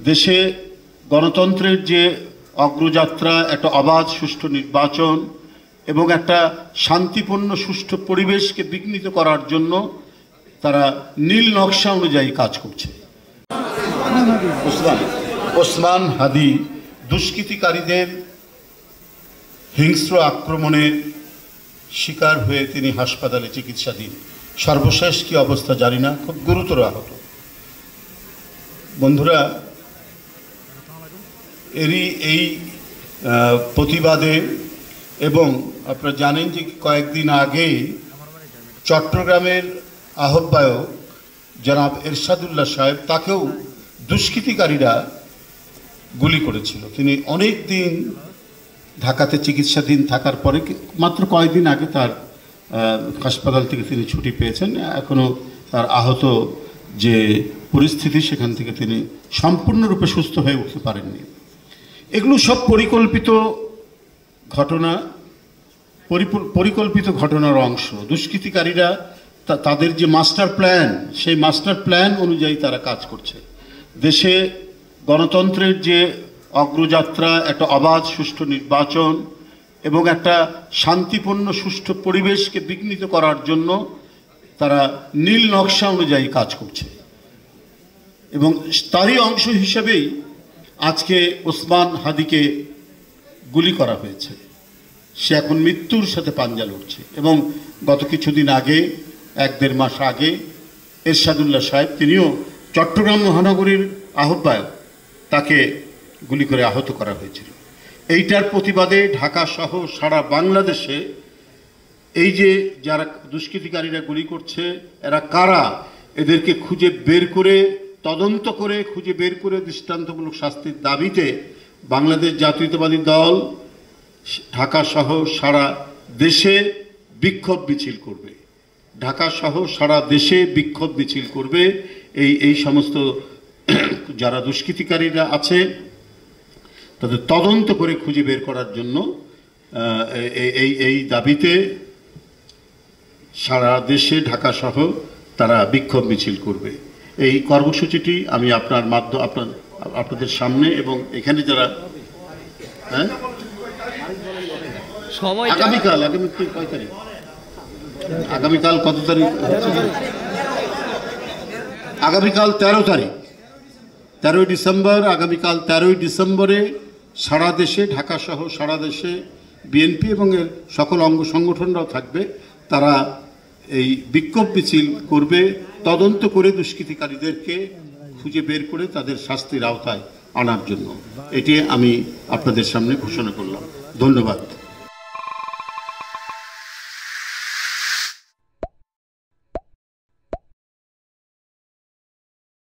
দেশে গণতন্ত্রের যে অগ্রযাত্রা, একটা অবাধ সুষ্ঠু নির্বাচন এবং একটা শান্তিপূর্ণ সুষ্ঠু পরিবেশকে বিঘ্নিত করার জন্য তারা নীল নকশা অনুযায়ী কাজ করছে। ওসমান হাদি দুষ্কৃতিকারীদের হিংস্র আক্রমণের শিকার হয়ে তিনি হাসপাতালে চিকিৎসাধীন। সর্বশেষ কি অবস্থা জানি না, খুব গুরুতর আহত। বন্ধুরা, এই প্রতিবাদে এবং আপনারা জানেন যে কয়েকদিন আগে চট্টগ্রামের আহ্বায়ক জনাব এরশাদুল্লাহ সাহেব, তাকেও দুষ্কৃতিকারীরা গুলি করেছিল। তিনি অনেক দিন ঢাকাতে চিকিৎসাধীন থাকার পরে মাত্র কয়েকদিন আগে তার হাসপাতাল থেকে তিনি ছুটি পেয়েছেন। এখনও তার আহত যে পরিস্থিতি, সেখান থেকে তিনি সম্পূর্ণরূপে সুস্থ হয়ে উঠতে পারেননি। এগুলো সব পরিকল্পিত ঘটনার অংশ। দুষ্কৃতিকারীরা তাদের যে মাস্টার প্ল্যান, সেই মাস্টার প্ল্যান অনুযায়ী তারা কাজ করছে। দেশে গণতন্ত্রের যে অগ্রযাত্রা, একটা অবাধ সুষ্ঠু নির্বাচন এবং একটা শান্তিপূর্ণ সুষ্ঠু পরিবেশকে বিঘ্নিত করার জন্য তারা নীল নকশা অনুযায়ী কাজ করছে। এবং তারই অংশ হিসেবেই আজকে ওসমান হাদিকে গুলি করা হয়েছে। সে এখন মৃত্যুর সাথে পাঞ্জা লড়ছে। এবং গত কিছুদিন আগে, 1-1.5 মাস আগে, এরশাদুল্লাহ সাহেব, তিনিও চট্টগ্রাম মহানগরীর আহ্বায়ক, তাকে গুলি করে আহত করা হয়েছিল। এইটার প্রতিবাদে ঢাকা সহ সারা বাংলাদেশে এই যে যারা দুষ্কৃতিকারীরা গুলি করছে, এরা কারা, এদেরকে খুঁজে বের করে, তদন্ত করে, খুঁজে বের করে দৃষ্টান্তমূলক শাস্তির দাবিতে বাংলাদেশ জাতীয়তাবাদী দল ঢাকা সহ সারা দেশে বিক্ষোভ মিছিল করবে। ঢাকা সহ সারা দেশে বিক্ষোভ মিছিল করবে। এই সমস্ত যারা দুষ্কৃতিকারীরা আছে তাদের তদন্ত করে খুঁজে বের করার জন্য এই দাবিতে সারা দেশে ঢাকা সহ তারা বিক্ষোভ মিছিল করবে। এই কর্মসূচিটি আমি আপনাদের সামনে এবং এখানে যারা আগামীকাল কয় তারিখ, আগামীকাল কত তারিখ, আগামীকাল 13 তারিখ, 13ই ডিসেম্বর, আগামীকাল 13ই ডিসেম্বরে সারা দেশে, ঢাকা সহ সারা দেশে বিএনপি এবং এর সকল অঙ্গ সংগঠনরাও থাকবে। তারা এই বিক্ষোভ মিছিল করবে, তদন্ত করে দুষ্কৃতিকারীদেরকে খুঁজে বের করে তাদের শাস্তির আওতায় আনার জন্য। এটি আমি আপনাদের সামনে ঘোষণা করলাম। ধন্যবাদ।